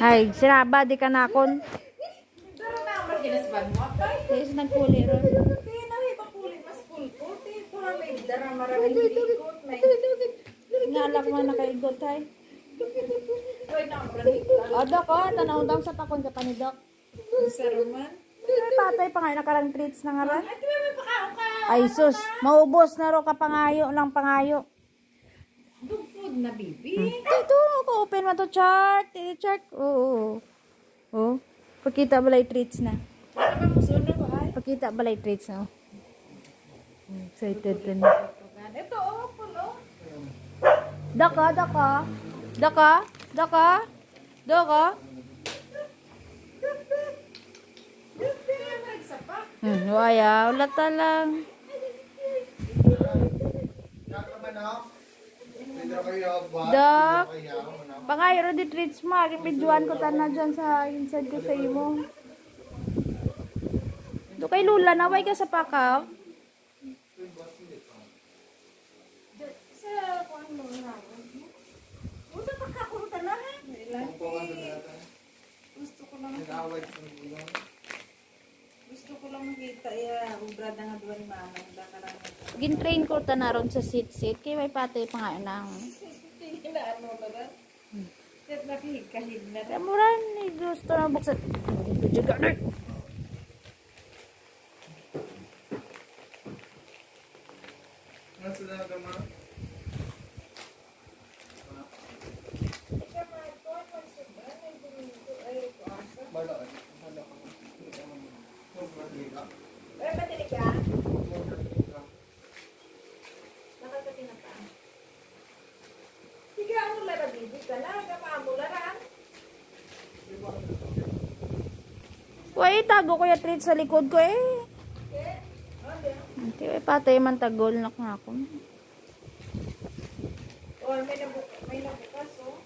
Ay, sinaba di ka nakon. Pero naman ginasban mo, apay. Yes, nagpuli ron. Kaya na may pakulit mas pulpot. Pura may dara maraming ikot. May Ngalak mo na kaigot ay. Uy, naman. O, Dok, o, tanaw daw sa pakon ka pa ni Dok. Sa Roman. Ay, patay pa nga, nakarang treats na nga rin. Ay, di ba may pakaon ka? Ay, sus, maubos na ro ka pangayo lang pangayo. Dog food na, baby. Ito, open mo to chart. Chart, oo. Oh, pakita balay treats na. Para ba musunod ba ay? Pakita balay treats na. Excited din. Ito, oh, pulo. Daka, daka. Daka, daka. Daka. Waya, wala talang. Dok, pangayro di treats mo. Videoan ko tana dyan sa inside ko sa imo. Do kay Lula, naway ka sa pakaw. Sa kuan mo na. Usa pa ka ko tala ha. Gusto ko lang makita ya ubra na nga duwan manang da karang. Gin-train ko tanaron sa sit-sit. Kaya may patay pa nga nang. Ina ano na ba? Tet na kahig na. Kamuran ni gusto na buksan. Juga na. Nasa na ka ma? Ay, matili ka? Nakakati na pa. Sige, ano lara bibi ka na? Gapamo lara. Uy, tago ko yung treat sa likod ko eh. Okay? Okay. Hindi, patay man tagol na nga ako. Or may nabukas, oh.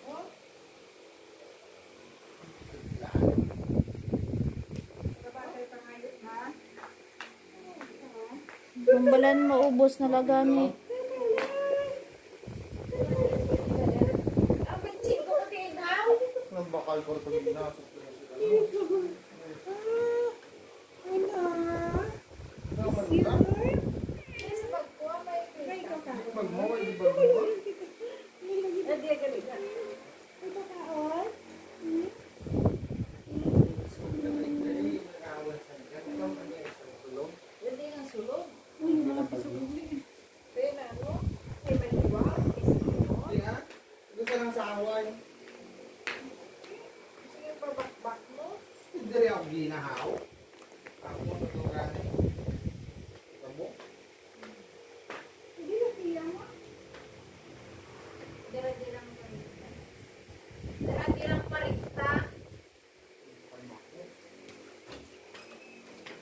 Oh? Trabaho pa ngayon, ha? Kumbalan maubos na lagani. Ang pinching ko katiin, ha? Ang bakal ko ito ginasok ko na sila. Yes, pagkuha, may kakaon. Magmawal, di ba mo? Hindi, galing ka. May kakaon? Hindi nga sulog. Kaya na, ano? May maliwag, isinod. Gusto lang sa awan. Sige, pabakbak mo. Hindi rin ako ginahaw. Ako natutukan. Tabo. Hindi na tiya mo. Dira-dirang parita. Dira-dirang parita.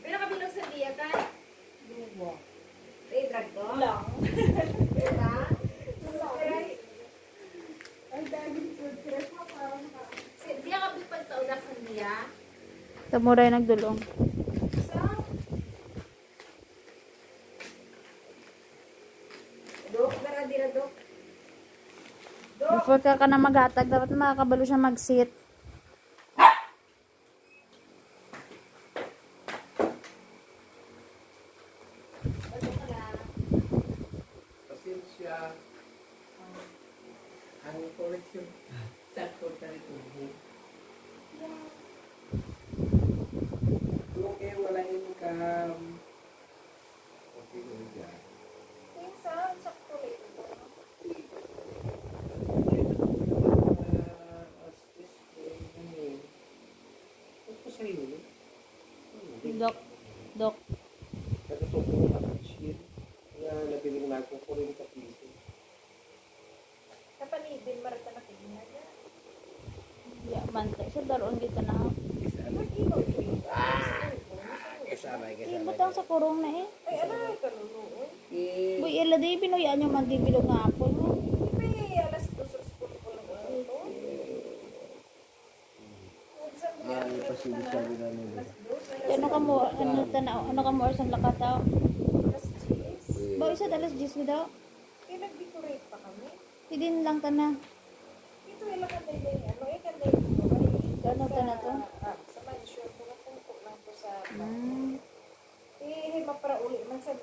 Pinakabilog sa diya ka? Duwa. Drag ko? Lang. Diba? Ay, daging food stress mo parang diya ka pagtaudak sa diya? Tamuray nagdulong. So, Dok, dira-dira, Dok. Before ka na maghatag, dapat makakabalo siya mag-sit. Pasensya. Ang koleksyon. Sakto tayo tubo. Okay, wala income. Okay, wala. Minsan, sakto rin. Dok, Dok. Nagtutulong na ng shield. Kaya nabiling na ako 40 piso. Kapanibin, marata na kinaga. Ya, bantay. Sa daroon dito na. Ibutang sa kurong na eh. Ay, ano ay kalunoon? Boy, ila di pinuyaan yung magdibilog nga apol mo. May alas 2 sa school ko lang ito. Ano ka mo, ano ka mo oras ang lakataw? Alas 10. Ba, isa dalas 10 mo daw? Nag-decorate pa kami. Hidin lang ta na. lang kanday na yung ano, kanday mo. Gano'n ka na to? Sa mansyon, kung napunto lang po sa Hmm. mapara uli man sa